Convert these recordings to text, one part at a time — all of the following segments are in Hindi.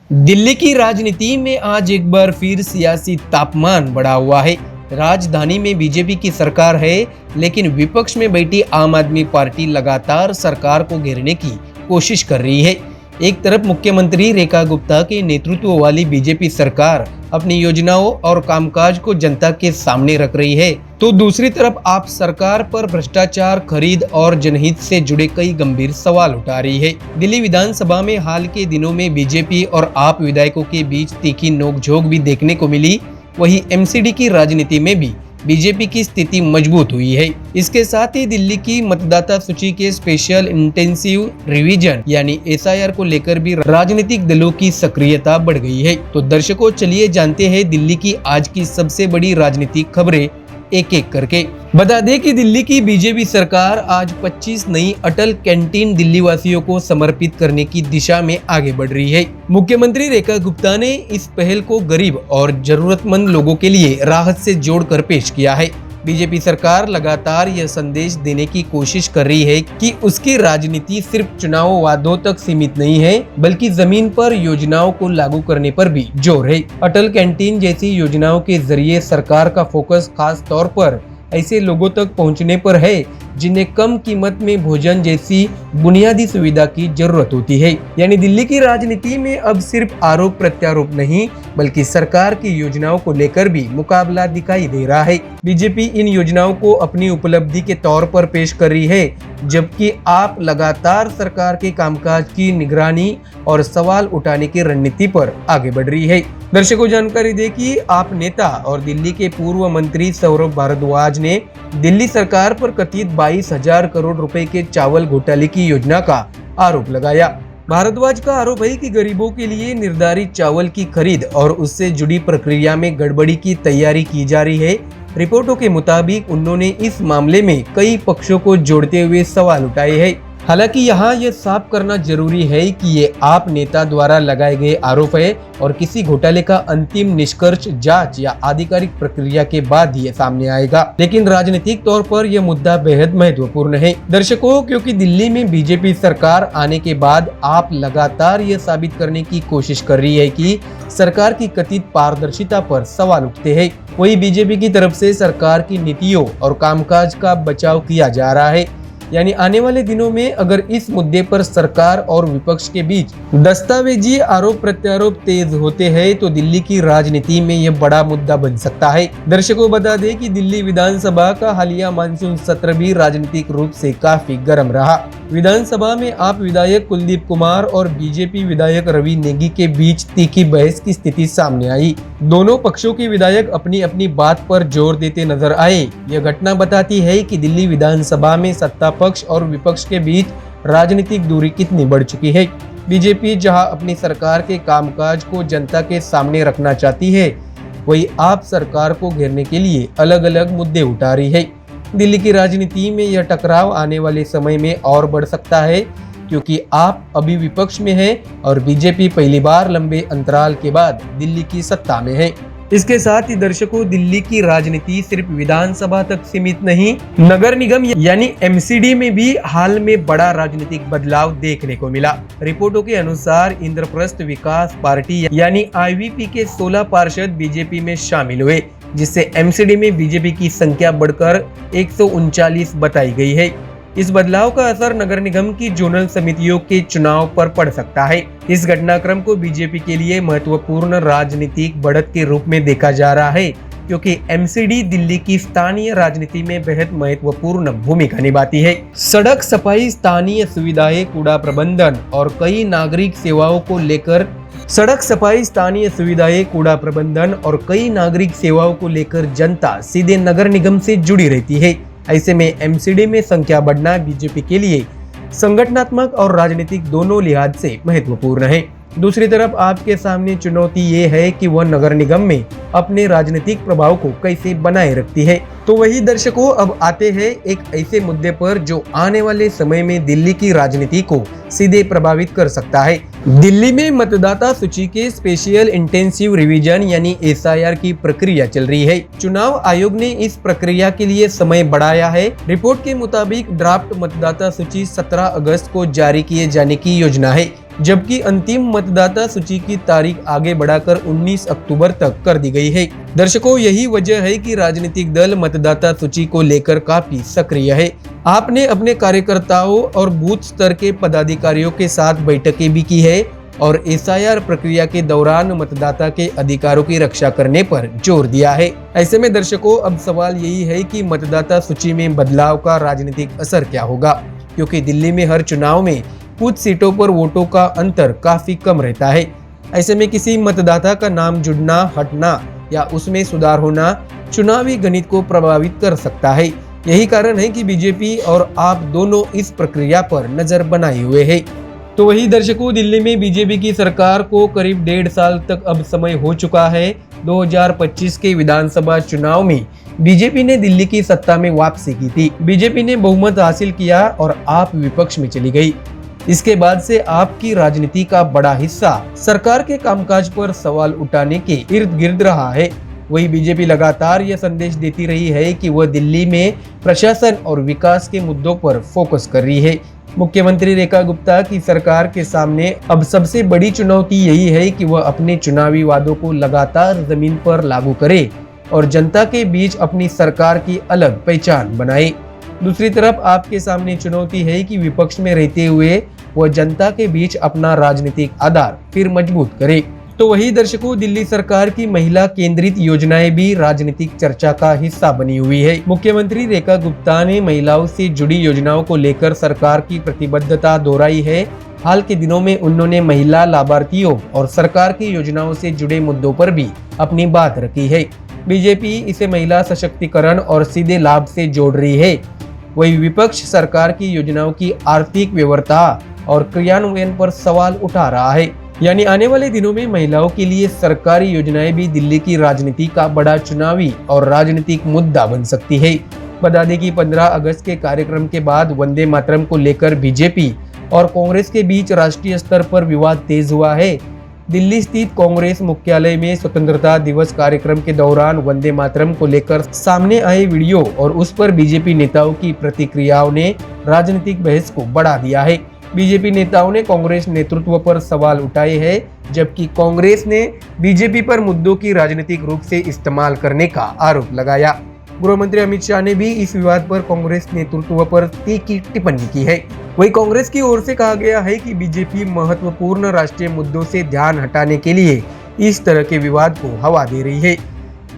दिल्ली की राजनीति में आज एक बार फिर सियासी तापमान बढ़ा हुआ है। राजधानी में बीजेपी की सरकार है, लेकिन विपक्ष में बैठी आम आदमी पार्टी लगातार सरकार को घेरने की कोशिश कर रही है। एक तरफ मुख्यमंत्री रेखा गुप्ता के नेतृत्व वाली बीजेपी सरकार अपनी योजनाओं और कामकाज को जनता के सामने रख रही है, तो दूसरी तरफ आप सरकार पर भ्रष्टाचार, खरीद और जनहित से जुड़े कई गंभीर सवाल उठा रही है। दिल्ली विधानसभा में हाल के दिनों में बीजेपी और आप विधायकों के बीच तीखी नोकझोंक भी देखने को मिली। वहीं एमसीडी की राजनीति में भी बीजेपी की स्थिति मजबूत हुई है। इसके साथ ही दिल्ली की मतदाता सूची के स्पेशल इंटेंसिव रिवीजन यानी एसआईआर को लेकर भी राजनीतिक दलों की सक्रियता बढ़ गई है। तो दर्शकों, चलिए जानते हैं दिल्ली की आज की सबसे बड़ी राजनीतिक खबरें एक एक करके। बता दें कि दिल्ली की बीजेपी सरकार आज 25 नई अटल कैंटीन दिल्ली वासियों को समर्पित करने की दिशा में आगे बढ़ रही है। मुख्यमंत्री रेखा गुप्ता ने इस पहल को गरीब और जरूरतमंद लोगों के लिए राहत से जोड़कर पेश किया है। बीजेपी सरकार लगातार यह संदेश देने की कोशिश कर रही है कि उसकी राजनीति सिर्फ चुनाव वादों तक सीमित नहीं है, बल्कि जमीन पर योजनाओं को लागू करने पर भी जोर है। अटल कैंटीन जैसी योजनाओं के जरिए सरकार का फोकस खास तौर पर ऐसे लोगों तक पहुंचने पर है जिन्हें कम कीमत में भोजन जैसी बुनियादी सुविधा की जरूरत होती है। यानी दिल्ली की राजनीति में अब सिर्फ आरोप प्रत्यारोप नहीं, बल्कि सरकार की योजनाओं को लेकर भी मुकाबला दिखाई दे रहा है। बीजेपी इन योजनाओं को अपनी उपलब्धि के तौर पर पेश कर रही है, जबकि आप लगातार सरकार के कामकाज की निगरानी और सवाल उठाने की रणनीति पर आगे बढ़ रही है। दर्शकों, जानकारी दें कि आप नेता और दिल्ली के पूर्व मंत्री सौरभ भारद्वाज ने दिल्ली सरकार पर कथित 22,000 करोड़ रुपए के चावल घोटाले की योजना का आरोप लगाया। भारद्वाज का आरोप है कि गरीबों के लिए निर्धारित चावल की खरीद और उससे जुड़ी प्रक्रिया में गड़बड़ी की तैयारी की जा रही है। रिपोर्टों के मुताबिक उन्होंने इस मामले में कई पक्षों को जोड़ते हुए सवाल उठाए हैं। हालांकि यहाँ यह साफ करना जरूरी है कि ये आप नेता द्वारा लगाए गए आरोप है और किसी घोटाले का अंतिम निष्कर्ष जांच या आधिकारिक प्रक्रिया के बाद ही सामने आएगा। लेकिन राजनीतिक तौर पर यह मुद्दा बेहद महत्वपूर्ण है दर्शकों, क्योंकि दिल्ली में बीजेपी सरकार आने के बाद आप लगातार यह साबित करने की कोशिश कर रही है कि सरकार की कथित पारदर्शिता पर सवाल उठते हैं। वही बीजेपी की तरफ से सरकार की नीतियों और कामकाज का बचाव किया जा रहा है। यानी आने वाले दिनों में अगर इस मुद्दे पर सरकार और विपक्ष के बीच दस्तावेजी आरोप प्रत्यारोप तेज होते हैं, तो दिल्ली की राजनीति में यह बड़ा मुद्दा बन सकता है। दर्शकों, बता दें कि दिल्ली विधानसभा का हालिया मानसून सत्र भी राजनीतिक रूप से काफी गर्म रहा। विधानसभा में आप विधायक कुलदीप कुमार और बीजेपी विधायक रवि नेगी के बीच तीखी बहस की स्थिति सामने आई। दोनों पक्षों के विधायक अपनी अपनी बात पर जोर देते नजर आए। यह घटना बताती है कि दिल्ली विधानसभा में सत्ता पक्ष और विपक्ष के बीच राजनीतिक दूरी कितनी बढ़ चुकी है। बीजेपी जहां अपनी सरकार के कामकाज को जनता के सामने रखना चाहती है, वही आप सरकार को घेरने के लिए अलग अलग मुद्दे उठा रही है। दिल्ली की राजनीति में यह टकराव आने वाले समय में और बढ़ सकता है, क्योंकि आप अभी विपक्ष में हैं और बीजेपी पहली बार लंबे अंतराल के बाद दिल्ली की सत्ता में है। इसके साथ ही दर्शकों, दिल्ली की राजनीति सिर्फ विधानसभा तक सीमित नहीं, नगर निगम यानी एमसीडी में भी हाल में बड़ा राजनीतिक बदलाव देखने को मिला। रिपोर्टों के अनुसार इंद्रप्रस्थ विकास पार्टी यानी आईवीपी के 16 पार्षद बीजेपी में शामिल हुए, जिससे एमसीडी में बीजेपी की संख्या बढ़कर 139 बताई गई है। इस बदलाव का असर नगर निगम की जोनल समितियों के चुनाव पर पड़ सकता है। इस घटनाक्रम को बीजेपी के लिए महत्वपूर्ण राजनीतिक बढ़त के रूप में देखा जा रहा है, क्योंकि एमसीडी दिल्ली की स्थानीय राजनीति में बेहद महत्वपूर्ण भूमिका निभाती है। सड़क सफाई, स्थानीय सुविधाएं, कूड़ा प्रबंधन और कई नागरिक सेवाओं को लेकर जनता सीधे नगर निगम से जुड़ी रहती है। ऐसे में एमसीडी में संख्या बढ़ना बीजेपी के लिए संगठनात्मक और राजनीतिक दोनों लिहाज से महत्वपूर्ण है। दूसरी तरफ आपके सामने चुनौती ये है कि वह नगर निगम में अपने राजनीतिक प्रभाव को कैसे बनाए रखती है। तो वही दर्शकों, अब आते हैं एक ऐसे मुद्दे पर जो आने वाले समय में दिल्ली की राजनीति को सीधे प्रभावित कर सकता है। दिल्ली में मतदाता सूची के स्पेशल इंटेंसिव रिवीजन यानी एसआईआर की प्रक्रिया चल रही है। चुनाव आयोग ने इस प्रक्रिया के लिए समय बढ़ाया है। रिपोर्ट के मुताबिक ड्राफ्ट मतदाता सूची 17 अगस्त को जारी किए जाने की योजना है। जबकि अंतिम मतदाता सूची की तारीख आगे बढ़ाकर 19 अक्टूबर तक कर दी गई है। दर्शकों, यही वजह है कि राजनीतिक दल मतदाता सूची को लेकर काफी सक्रिय है। आपने अपने कार्यकर्ताओं और बूथ स्तर के पदाधिकारियों के साथ बैठकें भी की है और एसआईआर प्रक्रिया के दौरान मतदाता के अधिकारों की रक्षा करने पर जोर दिया है। ऐसे में दर्शकों, अब सवाल यही है कि मतदाता सूची में बदलाव का राजनीतिक असर क्या होगा, क्योंकि दिल्ली में हर चुनाव में कुछ सीटों पर वोटों का अंतर काफी कम रहता है। ऐसे में किसी मतदाता का नाम जुड़ना, हटना या उसमें सुधार होना चुनावी गणित को प्रभावित कर सकता है। यही कारण है कि बीजेपी और आप दोनों इस प्रक्रिया पर नजर बनाए हुए हैं। तो वही दर्शकों, दिल्ली में बीजेपी की सरकार को करीब 1.5 साल तक अब समय हो चुका है। 2025 के विधानसभा चुनाव में बीजेपी ने दिल्ली की सत्ता में वापसी की थी। बीजेपी ने बहुमत हासिल किया और आप विपक्ष में चली गई। इसके बाद से आपकी राजनीति का बड़ा हिस्सा सरकार के कामकाज पर सवाल उठाने के इर्द गिर्द रहा है। वही बीजेपी लगातार यह संदेश देती रही है कि वह दिल्ली में प्रशासन और विकास के मुद्दों पर फोकस कर रही है। मुख्यमंत्री रेखा गुप्ता की सरकार के सामने अब सबसे बड़ी चुनौती यही है कि वह अपने चुनावी वादों को लगातार जमीन पर लागू करे और जनता के बीच अपनी सरकार की अलग पहचान बनाए। दूसरी तरफ आपके सामने चुनौती है कि विपक्ष में रहते हुए वह जनता के बीच अपना राजनीतिक आधार फिर मजबूत करे। तो वही दर्शकों, दिल्ली सरकार की महिला केंद्रित योजनाएं भी राजनीतिक चर्चा का हिस्सा बनी हुई है। मुख्यमंत्री रेखा गुप्ता ने महिलाओं से जुड़ी योजनाओं को लेकर सरकार की प्रतिबद्धता दोहराई है। हाल के दिनों में उन्होंने महिला लाभार्थियों और सरकार की योजनाओं से जुड़े मुद्दों पर भी अपनी बात रखी है। बीजेपी इसे महिला सशक्तिकरण और सीधे लाभ से जोड़ रही है। वही विपक्ष सरकार की योजनाओं की आर्थिक व्यवहार्यता और क्रियान्वयन पर सवाल उठा रहा है। यानी आने वाले दिनों में महिलाओं के लिए सरकारी योजनाएं भी दिल्ली की राजनीति का बड़ा चुनावी और राजनीतिक मुद्दा बन सकती है। बता दें कि 15 अगस्त के कार्यक्रम के बाद वंदे मातरम को लेकर बीजेपी और कांग्रेस के बीच राष्ट्रीय स्तर पर विवाद तेज हुआ है। दिल्ली स्थित कांग्रेस मुख्यालय में स्वतंत्रता दिवस कार्यक्रम के दौरान वंदे मातरम को लेकर सामने आए वीडियो और उस पर बीजेपी नेताओं की प्रतिक्रियाओं ने राजनीतिक बहस को बढ़ा दिया है। बीजेपी नेताओं ने कांग्रेस नेतृत्व पर सवाल उठाए हैं, जबकि कांग्रेस ने बीजेपी पर मुद्दों की राजनीतिक रूप से इस्तेमाल करने का आरोप लगाया। गृह मंत्री अमित शाह ने भी इस विवाद पर कांग्रेस नेतृत्व पर तीखी टिप्पणी की है। वही कांग्रेस की ओर से कहा गया है कि बीजेपी महत्वपूर्ण राष्ट्रीय मुद्दों से ध्यान हटाने के लिए इस तरह के विवाद को हवा दे रही है।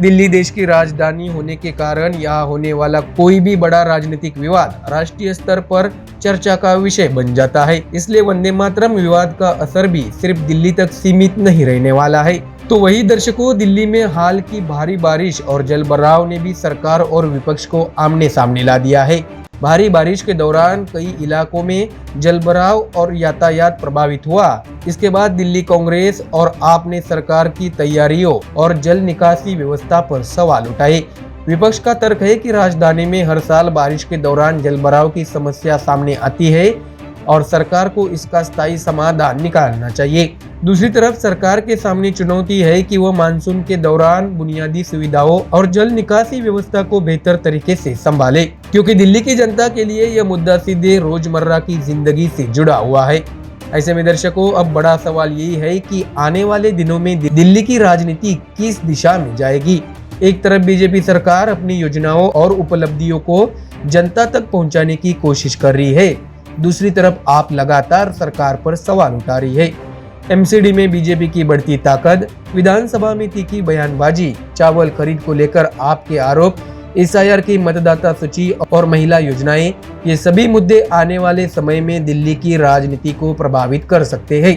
दिल्ली देश की राजधानी होने के कारण यहाँ होने वाला कोई भी बड़ा राजनीतिक विवाद राष्ट्रीय स्तर पर चर्चा का विषय बन जाता है। इसलिए वंदे मातरम विवाद का असर भी सिर्फ दिल्ली तक सीमित नहीं रहने वाला है। तो वही दर्शकों, दिल्ली में हाल की भारी बारिश और जलभराव ने भी सरकार और विपक्ष को आमने सामने ला दिया है। भारी बारिश के दौरान कई इलाकों में जलभराव और यातायात प्रभावित हुआ। इसके बाद दिल्ली कांग्रेस और आप ने सरकार की तैयारियों और जल निकासी व्यवस्था पर सवाल उठाए। विपक्ष का तर्क है कि राजधानी में हर साल बारिश के दौरान जलभराव की समस्या सामने आती है और सरकार को इसका स्थायी समाधान निकालना चाहिए। दूसरी तरफ सरकार के सामने चुनौती है कि वह मानसून के दौरान बुनियादी सुविधाओं और जल निकासी व्यवस्था को बेहतर तरीके से संभाले, क्योंकि दिल्ली की जनता के लिए यह मुद्दा सीधे रोजमर्रा की जिंदगी से जुड़ा हुआ है। ऐसे में दर्शकों, अब बड़ा सवाल यही है कि आने वाले दिनों में दिल्ली की राजनीति किस दिशा में जाएगी। एक तरफ बीजेपी सरकार अपनी योजनाओं और उपलब्धियों को जनता तक पहुंचाने की कोशिश कर रही है, दूसरी तरफ आप लगातार सरकार पर सवाल उठा रही है। एमसीडी में बीजेपी की बढ़ती ताकत, विधानसभा में तीखी बयानबाजी, चावल खरीद को लेकर आपके आरोप, एसआईआर की मतदाता सूची और महिला योजनाएं, ये सभी मुद्दे आने वाले समय में दिल्ली की राजनीति को प्रभावित कर सकते हैं।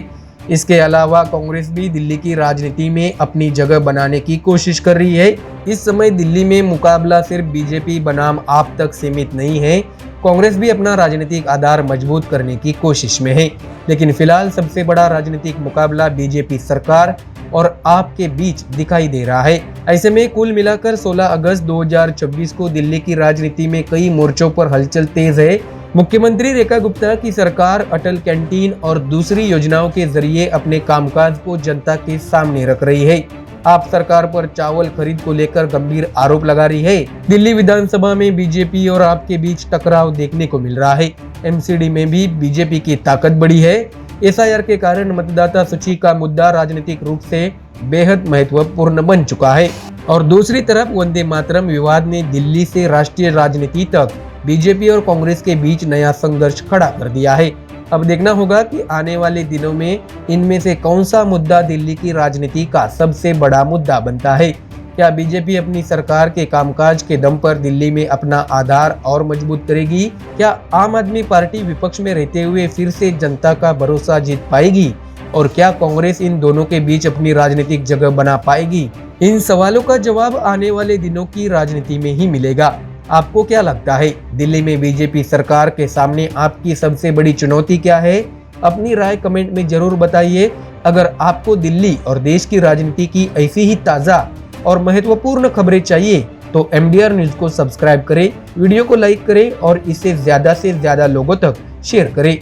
इसके अलावा कांग्रेस भी दिल्ली की राजनीति में अपनी जगह बनाने की कोशिश कर रही है। इस समय दिल्ली में मुकाबला सिर्फ बीजेपी बनाम आप तक सीमित नहीं है, कांग्रेस भी अपना राजनीतिक आधार मजबूत करने की कोशिश में है। लेकिन फिलहाल सबसे बड़ा राजनीतिक मुकाबला बीजेपी सरकार और आप के बीच दिखाई दे रहा है। ऐसे में कुल मिलाकर 16 अगस्त 2024 को दिल्ली की राजनीति में कई मोर्चों पर हलचल तेज है। मुख्यमंत्री रेखा गुप्ता की सरकार अटल कैंटीन और दूसरी योजनाओं के जरिए अपने कामकाज को जनता के सामने रख रही है। आप सरकार पर चावल खरीद को लेकर गंभीर आरोप लगा रही है। दिल्ली विधानसभा में बीजेपी और आपके बीच टकराव देखने को मिल रहा है। एमसीडी में भी बीजेपी की ताकत बढ़ी है। एसआईआर के कारण मतदाता सूची का मुद्दा राजनीतिक रूप से बेहद महत्वपूर्ण बन चुका है और दूसरी तरफ वंदे मातरम विवाद ने दिल्ली से राष्ट्रीय राजनीति तक बीजेपी और कांग्रेस के बीच नया संघर्ष खड़ा कर दिया है। अब देखना होगा कि आने वाले दिनों में इनमें से कौन सा मुद्दा दिल्ली की राजनीति का सबसे बड़ा मुद्दा बनता है। क्या बीजेपी अपनी सरकार के कामकाज के दम पर दिल्ली में अपना आधार और मजबूत करेगी? क्या आम आदमी पार्टी विपक्ष में रहते हुए फिर से जनता का भरोसा जीत पाएगी? और क्या कांग्रेस इन दोनों के बीच अपनी राजनीतिक जगह बना पाएगी? इन सवालों का जवाब आने वाले दिनों की राजनीति में ही मिलेगा। आपको क्या लगता है, दिल्ली में बीजेपी सरकार के सामने आपकी सबसे बड़ी चुनौती क्या है? अपनी राय कमेंट में जरूर बताइए। अगर आपको दिल्ली और देश की राजनीति की ऐसी ही ताज़ा और महत्वपूर्ण खबरें चाहिए तो MDR न्यूज को सब्सक्राइब करें, वीडियो को लाइक करें और इसे ज़्यादा से ज़्यादा लोगों तक शेयर करें।